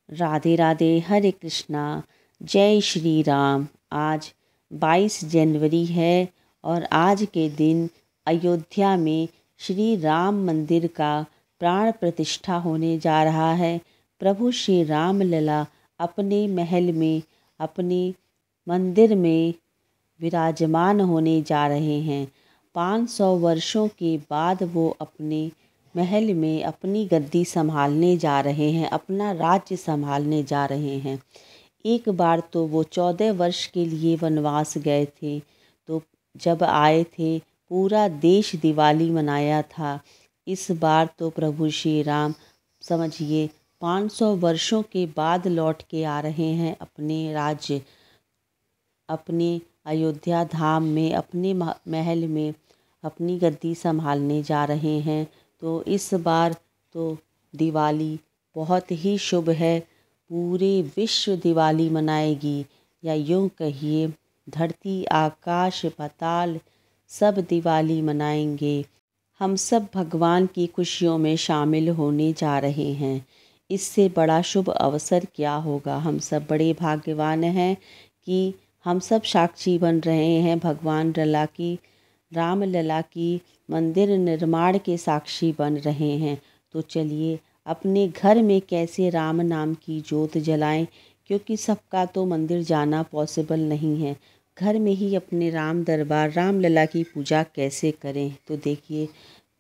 राधे राधे, हरे कृष्णा, जय श्री राम। आज 22 जनवरी है और आज के दिन अयोध्या में श्री राम मंदिर का प्राण प्रतिष्ठा होने जा रहा है। प्रभु श्री राम लला अपने महल में, अपने मंदिर में विराजमान होने जा रहे हैं। 500 वर्षों के बाद वो अपने महल में अपनी गद्दी संभालने जा रहे हैं, अपना राज्य संभालने जा रहे हैं। एक बार तो वो 14 वर्ष के लिए वनवास गए थे, तो जब आए थे पूरा देश दिवाली मनाया था। इस बार तो प्रभु श्री राम समझिए 500 वर्षों के बाद लौट के आ रहे हैं अपने राज्य, अपने अयोध्या धाम में, अपने महल में अपनी गद्दी संभालने जा रहे हैं। तो इस बार तो दिवाली बहुत ही शुभ है। पूरे विश्व दिवाली मनाएगी, या यूँ कहिए धरती आकाश पाताल सब दिवाली मनाएंगे। हम सब भगवान की खुशियों में शामिल होने जा रहे हैं। इससे बड़ा शुभ अवसर क्या होगा। हम सब बड़े भाग्यवान हैं कि हम सब साक्षी बन रहे हैं भगवान लला की, राम लला की मंदिर निर्माण के साक्षी बन रहे हैं। तो चलिए अपने घर में कैसे राम नाम की ज्योत जलाएं, क्योंकि सबका तो मंदिर जाना पॉसिबल नहीं है। घर में ही अपने राम दरबार राम लला की पूजा कैसे करें। तो देखिए,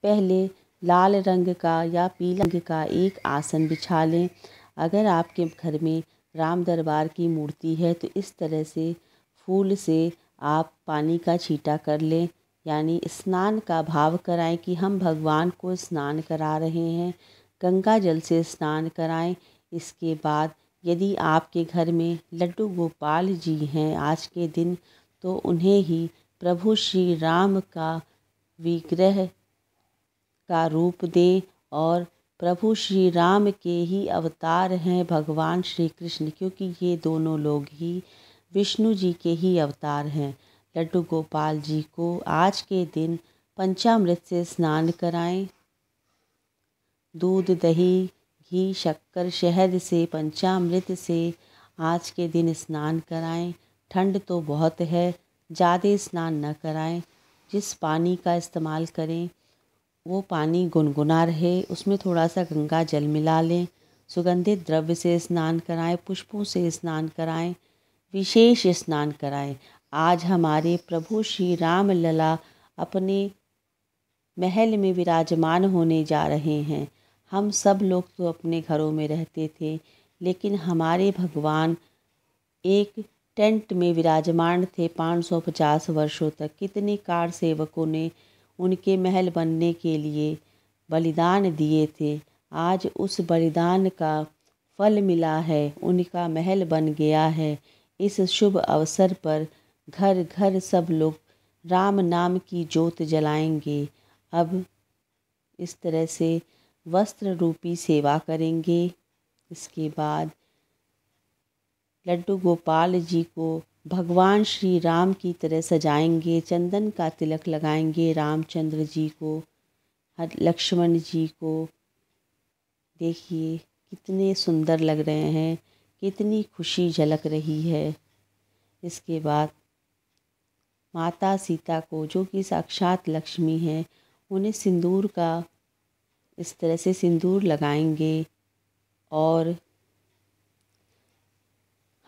पहले लाल रंग का या पीला रंग का एक आसन बिछा लें। अगर आपके घर में राम दरबार की मूर्ति है तो इस तरह से फूल से आप पानी का छींटा कर लें, यानी स्नान का भाव कराएं कि हम भगवान को स्नान करा रहे हैं। गंगा जल से स्नान कराएं। इसके बाद यदि आपके घर में लड्डू गोपाल जी हैं आज के दिन, तो उन्हें ही प्रभु श्री राम का विग्रह का रूप दें। और प्रभु श्री राम के ही अवतार हैं भगवान श्री कृष्ण, क्योंकि ये दोनों लोग ही विष्णु जी के ही अवतार हैं। लड्डू गोपाल जी को आज के दिन पंचामृत से स्नान कराएं। दूध, दही, घी, शक्कर, शहद से, पंचामृत से आज के दिन स्नान कराएं। ठंड तो बहुत है, ज़्यादा स्नान न कराएं। जिस पानी का इस्तेमाल करें वो पानी गुनगुना रहे, उसमें थोड़ा सा गंगा जल मिला लें। सुगंधित द्रव्य से स्नान कराएं, पुष्पों से स्नान कराएं, विशेष स्नान कराएं। आज हमारे प्रभु श्री राम लला अपने महल में विराजमान होने जा रहे हैं। हम सब लोग तो अपने घरों में रहते थे, लेकिन हमारे भगवान एक टेंट में विराजमान थे 550 वर्षों तक। कितने कार सेवकों ने उनके महल बनने के लिए बलिदान दिए थे। आज उस बलिदान का फल मिला है, उनका महल बन गया है। इस शुभ अवसर पर घर घर सब लोग राम नाम की ज्योत जलाएंगे। अब इस तरह से वस्त्र रूपी सेवा करेंगे। इसके बाद लड्डू गोपाल जी को भगवान श्री राम की तरह सजाएंगे, चंदन का तिलक लगाएंगे। रामचंद्र जी को, लक्ष्मण जी को देखिए कितने सुंदर लग रहे हैं, कितनी खुशी झलक रही है। इसके बाद माता सीता को, जो कि साक्षात लक्ष्मी हैं, उन्हें सिंदूर का इस तरह से सिंदूर लगाएंगे। और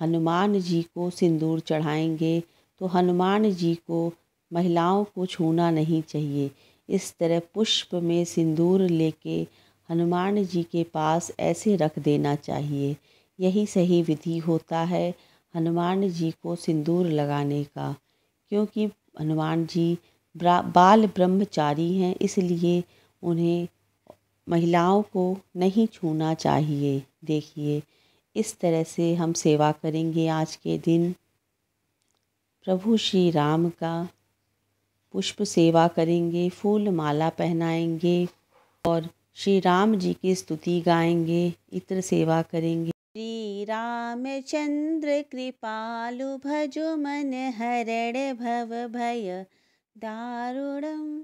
हनुमान जी को सिंदूर चढ़ाएंगे। तो हनुमान जी को महिलाओं को छूना नहीं चाहिए। इस तरह पुष्प में सिंदूर लेके हनुमान जी के पास ऐसे रख देना चाहिए। यही सही विधि होता है हनुमान जी को सिंदूर लगाने का, क्योंकि हनुमान जी बाल ब्रह्मचारी हैं, इसलिए उन्हें महिलाओं को नहीं छूना चाहिए। देखिए इस तरह से हम सेवा करेंगे आज के दिन। प्रभु श्री राम का पुष्प सेवा करेंगे, फूल माला पहनाएंगे और श्री राम जी की स्तुति गाएंगे, इत्र सेवा करेंगे। श्री रामचंद्र कृपालु भजो मन हरण भव भय दारुणम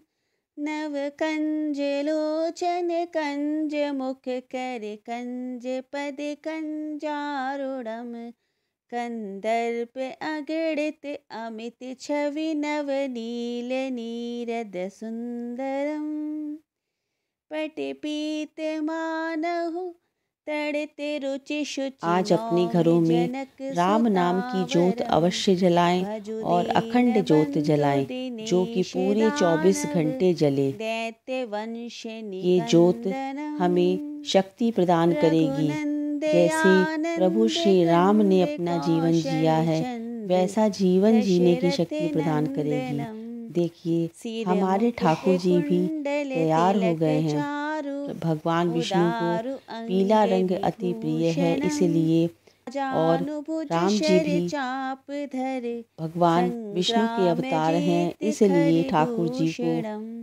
नव कंज लोचन कंज मुख कर कंज पद कंजारुणम कंदर्प अगणित अमित छवि नव नील नीरद सुंदरम पटपीत मानहु तड़ते रुचि शुचि। आज अपने घरों में राम नाम की ज्योत अवश्य जलाएं और अखंड ज्योत जलाएं, जो कि पूरे 24 घंटे जले। ये ज्योत हमें शक्ति प्रदान करेगी। जैसे प्रभु श्री राम ने अपना जीवन जिया है, वैसा जीवन जीने की शक्ति प्रदान करेगी। देखिए, हमारे ठाकुर जी भी तैयार हो गए हैं। भगवान विष्णु को पीला रंग अति प्रिय है, इसलिए और राम जी भी भगवान विष्णु के अवतार हैं, इसलिए ठाकुर जी को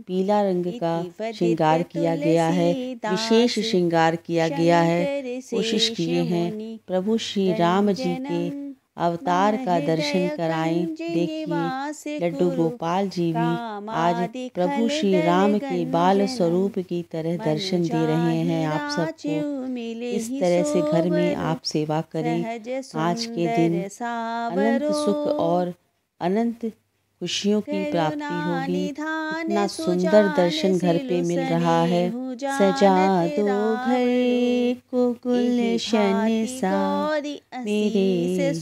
पीला रंग का श्रृंगार किया गया है, विशेष श्रृंगार किया गया है। कोशिश किए हैं प्रभु श्री राम जी के अवतार का दर्शन कराएं। देखिए, लड्डू गोपाल जी भी आज प्रभु श्री राम के बाल स्वरूप की तरह दर्शन दे रहे हैं आप सबको। इस तरह से घर में आप सेवा करें। आज के दिन अनंत सुख और अनंत खुशियों की प्राप्ति होगी। इतना सुंदर दर्शन घर पे मिल रहा है। सजा दो घर को गुलशन सा, मेरे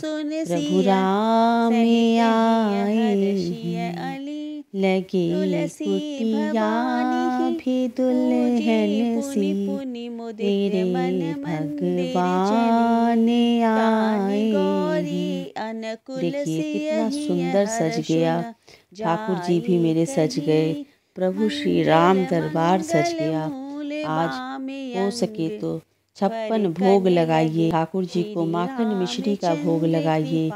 प्रभु राम आए, लगे कुटिया भी दुल्हन सी, तेरे भगवान आए। देखिए, कितना सुंदर सज गया। ठाकुर जी भी मेरे सज गए, प्रभु श्री राम दरबार सज गया। आज हो सके तो 56 भोग लगाइए। ठाकुर जी को माखन मिश्री का भोग लगाइए।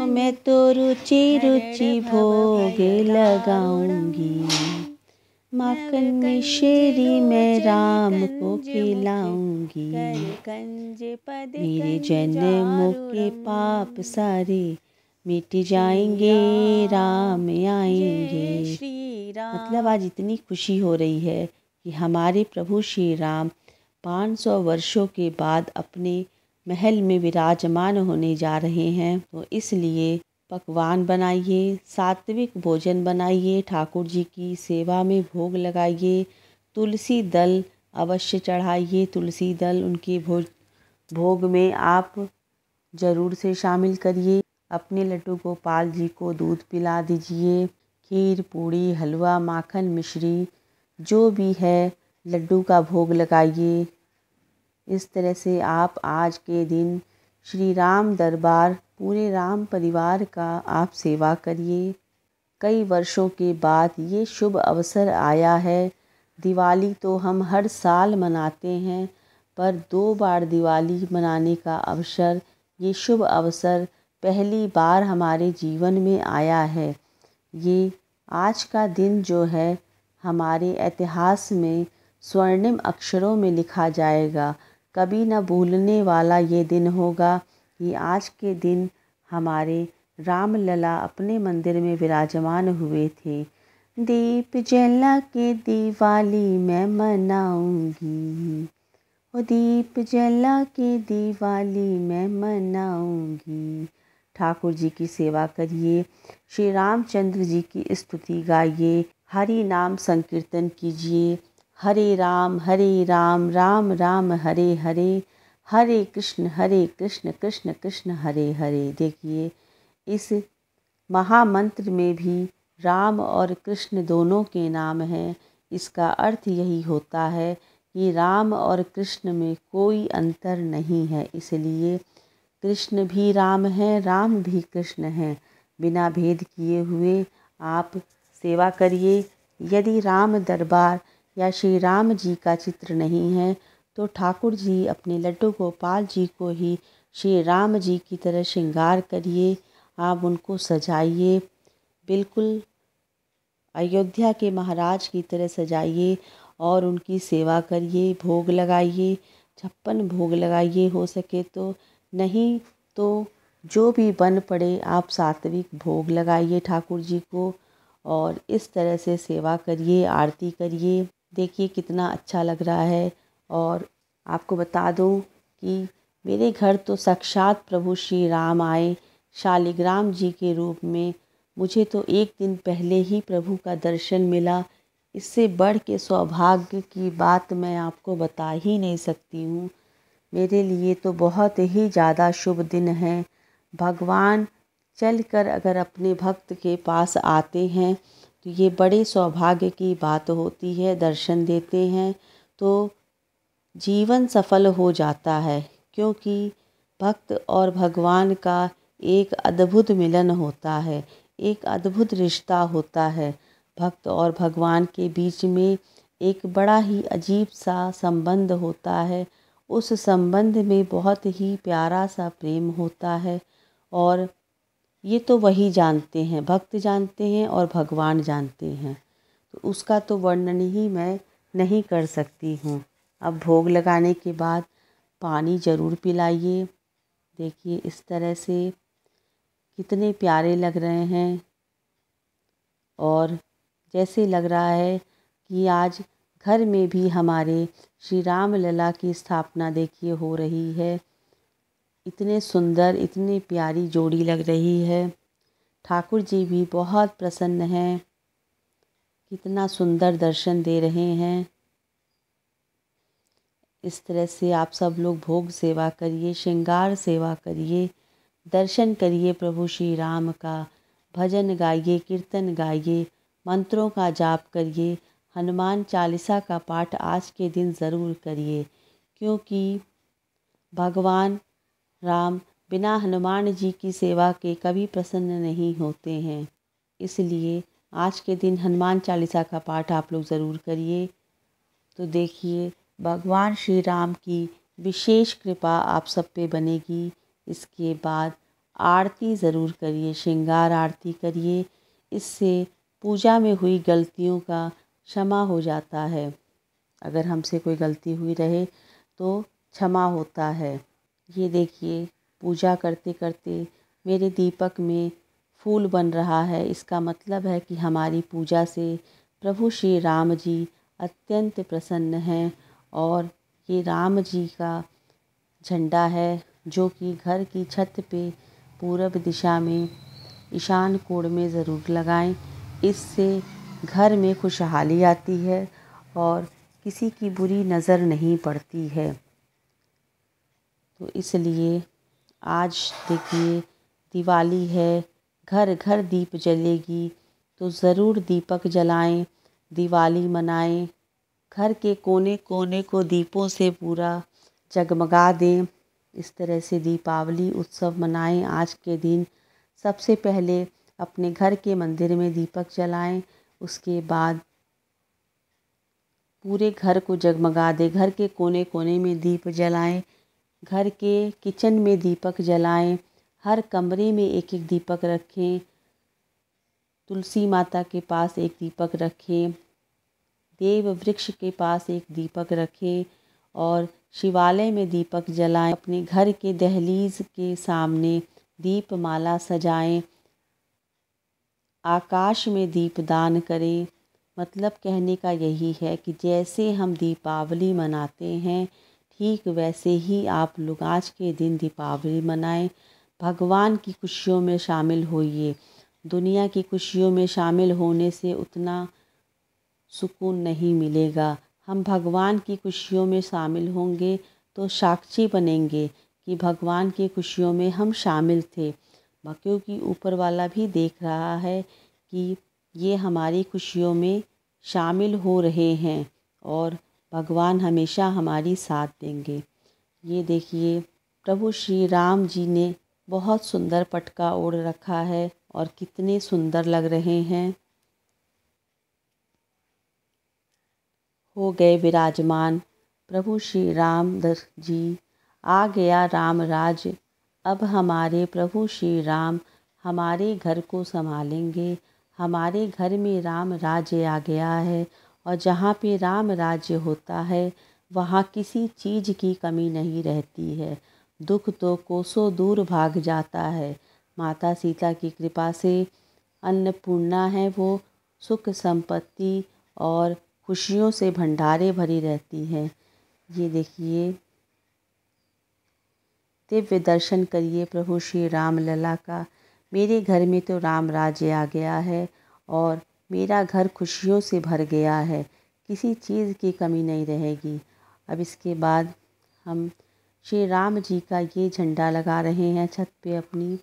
मैं तो रुचि रुचि भोग लगाऊंगी, माखन मिश्री मैं राम को खिलाऊंगी। मेरे जन्मों के पाप सारे मिट जाएंगे, राम आएंगे। मतलब आज इतनी खुशी हो रही है कि हमारे प्रभु श्री राम 500 वर्षों के बाद अपने महल में विराजमान होने जा रहे हैं। तो इसलिए पकवान बनाइए, सात्विक भोजन बनाइए, ठाकुर जी की सेवा में भोग लगाइए, तुलसी दल अवश्य चढ़ाइए। तुलसी दल उनके भोग में आप ज़रूर से शामिल करिए। अपने लड्डू गोपाल जी को दूध पिला दीजिए। खीर, पूड़ी, हलवा, माखन मिश्री जो भी है लड्डू का भोग लगाइए। इस तरह से आप आज के दिन श्री राम दरबार पूरे राम परिवार का आप सेवा करिए। कई वर्षों के बाद ये शुभ अवसर आया है। दिवाली तो हम हर साल मनाते हैं, पर 2 बार दिवाली मनाने का अवसर, ये शुभ अवसर पहली बार हमारे जीवन में आया है। ये आज का दिन जो है हमारे इतिहास में स्वर्णिम अक्षरों में लिखा जाएगा। कभी न भूलने वाला ये दिन होगा कि आज के दिन हमारे राम लला अपने मंदिर में विराजमान हुए थे। दीप जला के दिवाली मैं मनाऊंगी, ओ दीप जला के दिवाली मैं मनाऊंगी। ठाकुर जी की सेवा करिए, श्री रामचंद्र जी की स्तुति गाइए, हरि नाम संकीर्तन कीजिए। हरे राम राम राम हरे हरे, हरे कृष्ण कृष्ण कृष्ण हरे हरे। देखिए, इस महामंत्र में भी राम और कृष्ण दोनों के नाम हैं। इसका अर्थ यही होता है कि राम और कृष्ण में कोई अंतर नहीं है, इसलिए कृष्ण भी राम हैं, राम भी कृष्ण हैं। बिना भेद किए हुए आप सेवा करिए। यदि राम दरबार या श्री राम जी का चित्र नहीं है तो ठाकुर जी अपने लड्डू गोपाल जी को ही श्री राम जी की तरह श्रृंगार करिए। आप उनको सजाइए, बिल्कुल अयोध्या के महाराज की तरह सजाइए और उनकी सेवा करिए। भोग लगाइए, 56 भोग लगाइए हो सके तो, नहीं तो जो भी बन पड़े आप सात्विक भोग लगाइए ठाकुर जी को। और इस तरह से सेवा करिए, आरती करिए। देखिए कितना अच्छा लग रहा है। और आपको बता दूं कि मेरे घर तो साक्षात प्रभु श्री राम आए शालिग्राम जी के रूप में। मुझे तो एक दिन पहले ही प्रभु का दर्शन मिला। इससे बढ़ के सौभाग्य की बात मैं आपको बता ही नहीं सकती हूँ। मेरे लिए तो बहुत ही ज़्यादा शुभ दिन है। भगवान चलकर अगर अपने भक्त के पास आते हैं तो ये बड़े सौभाग्य की बात होती है। दर्शन देते हैं तो जीवन सफल हो जाता है, क्योंकि भक्त और भगवान का एक अद्भुत मिलन होता है, एक अद्भुत रिश्ता होता है। भक्त और भगवान के बीच में एक बड़ा ही अजीब सा संबंध होता है। उस संबंध में बहुत ही प्यारा सा प्रेम होता है। और ये तो वही जानते हैं, भक्त जानते हैं और भगवान जानते हैं। तो उसका तो वर्णन ही मैं नहीं कर सकती हूँ। अब भोग लगाने के बाद पानी ज़रूर पिलाइए। देखिए इस तरह से कितने प्यारे लग रहे हैं। और जैसे लग रहा है कि आज घर में भी हमारे श्री राम लला की स्थापना देखिए हो रही है। इतने सुंदर, इतनी प्यारी जोड़ी लग रही है। ठाकुर जी भी बहुत प्रसन्न हैं। कितना सुंदर दर्शन दे रहे हैं। इस तरह से आप सब लोग भोग सेवा करिए, श्रृंगार सेवा करिए, दर्शन करिए प्रभु श्री राम का, भजन गाइए, कीर्तन गाइए, मंत्रों का जाप करिए, हनुमान चालीसा का पाठ आज के दिन ज़रूर करिए, क्योंकि भगवान राम बिना हनुमान जी की सेवा के कभी प्रसन्न नहीं होते हैं। इसलिए आज के दिन हनुमान चालीसा का पाठ आप लोग ज़रूर करिए। तो देखिए भगवान श्री राम की विशेष कृपा आप सब पे बनेगी। इसके बाद आरती ज़रूर करिए, श्रृंगार आरती करिए। इससे पूजा में हुई गलतियों का क्षमा हो जाता है। अगर हमसे कोई गलती हुई रहे तो क्षमा होता है। ये देखिए पूजा करते करते मेरे दीपक में फूल बन रहा है। इसका मतलब है कि हमारी पूजा से प्रभु श्री राम जी अत्यंत प्रसन्न हैं। और ये राम जी का झंडा है जो कि घर की छत पे पूरब दिशा में ईशान कोण में ज़रूर लगाएं। इससे घर में खुशहाली आती है और किसी की बुरी नज़र नहीं पड़ती है। तो इसलिए आज देखिए दिवाली है, घर घर दीप जलेगी, तो ज़रूर दीपक जलाएं, दिवाली मनाएं। घर के कोने कोने को दीपों से पूरा जगमगा दें। इस तरह से दीपावली उत्सव मनाएं। आज के दिन सबसे पहले अपने घर के मंदिर में दीपक जलाएं, उसके बाद पूरे घर को जगमगा दें। घर के कोने कोने में दीप जलाएं, घर के किचन में दीपक जलाएं, हर कमरे में एक एक दीपक रखें, तुलसी माता के पास एक दीपक रखें, देव वृक्ष के पास एक दीपक रखें और शिवालय में दीपक जलाएं। अपने घर के दहलीज के सामने दीपमाला सजाएं, आकाश में दीपदान करें। मतलब कहने का यही है कि जैसे हम दीपावली मनाते हैं ठीक वैसे ही आप लोग आज के दिन दीपावली मनाएं। भगवान की खुशियों में शामिल होइए। दुनिया की खुशियों में शामिल होने से उतना सुकून नहीं मिलेगा। हम भगवान की खुशियों में शामिल होंगे तो साक्षी बनेंगे कि भगवान की खुशियों में हम शामिल थे, क्योंकि ऊपर वाला भी देख रहा है कि ये हमारी खुशियों में शामिल हो रहे हैं और भगवान हमेशा हमारी साथ देंगे। ये देखिए प्रभु श्री राम जी ने बहुत सुंदर पटका ओढ़ रखा है और कितने सुंदर लग रहे हैं। हो गए विराजमान प्रभु श्री राम जी, आ गया राम राज। अब हमारे प्रभु श्री राम हमारे घर को संभालेंगे। हमारे घर में राम राज्य आ गया है और जहाँ पे राम राज्य होता है वहाँ किसी चीज़ की कमी नहीं रहती है। दुख तो कोसों दूर भाग जाता है। माता सीता की कृपा से अन्नपूर्णा है वो सुख संपत्ति और खुशियों से भंडारे भरी रहती है। ये देखिए, दिव्य दर्शन करिए प्रभु श्री राम लला का। मेरे घर में तो राम राज्य आ गया है और मेरा घर खुशियों से भर गया है, किसी चीज़ की कमी नहीं रहेगी। अब इसके बाद हम श्री राम जी का ये झंडा लगा रहे हैं छत पे अपनी,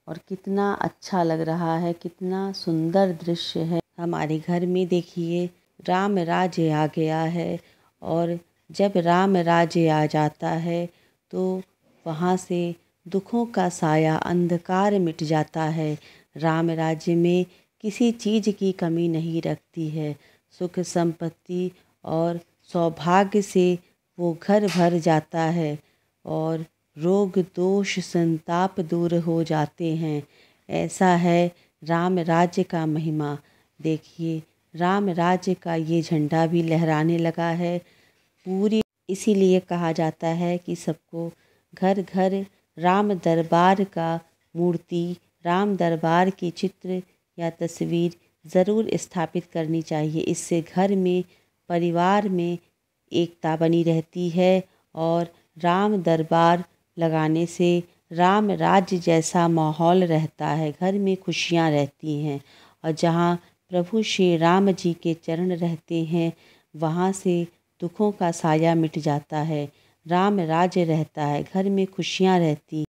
और कितना अच्छा लग रहा है, कितना सुंदर दृश्य है। हमारे घर में देखिए राम राज्य आ गया है, और जब राम राज्य आ जाता है तो वहाँ से दुखों का साया, अंधकार मिट जाता है। राम राज्य में किसी चीज़ की कमी नहीं रखती है। सुख संपत्ति और सौभाग्य से वो घर भर जाता है और रोग दोष संताप दूर हो जाते हैं। ऐसा है राम राज्य का महिमा। देखिए, राम राज्य का ये झंडा भी लहराने लगा है पूरी। इसीलिए कहा जाता है कि सबको घर घर राम दरबार का मूर्ति, राम दरबार की चित्र या तस्वीर ज़रूर स्थापित करनी चाहिए। इससे घर में, परिवार में एकता बनी रहती है, और राम दरबार लगाने से राम राज्य जैसा माहौल रहता है, घर में खुशियाँ रहती हैं। और जहाँ प्रभु श्री राम जी के चरण रहते हैं, वहाँ से दुखों का साया मिट जाता है, राम राज्य रहता है, घर में खुशियाँ रहती।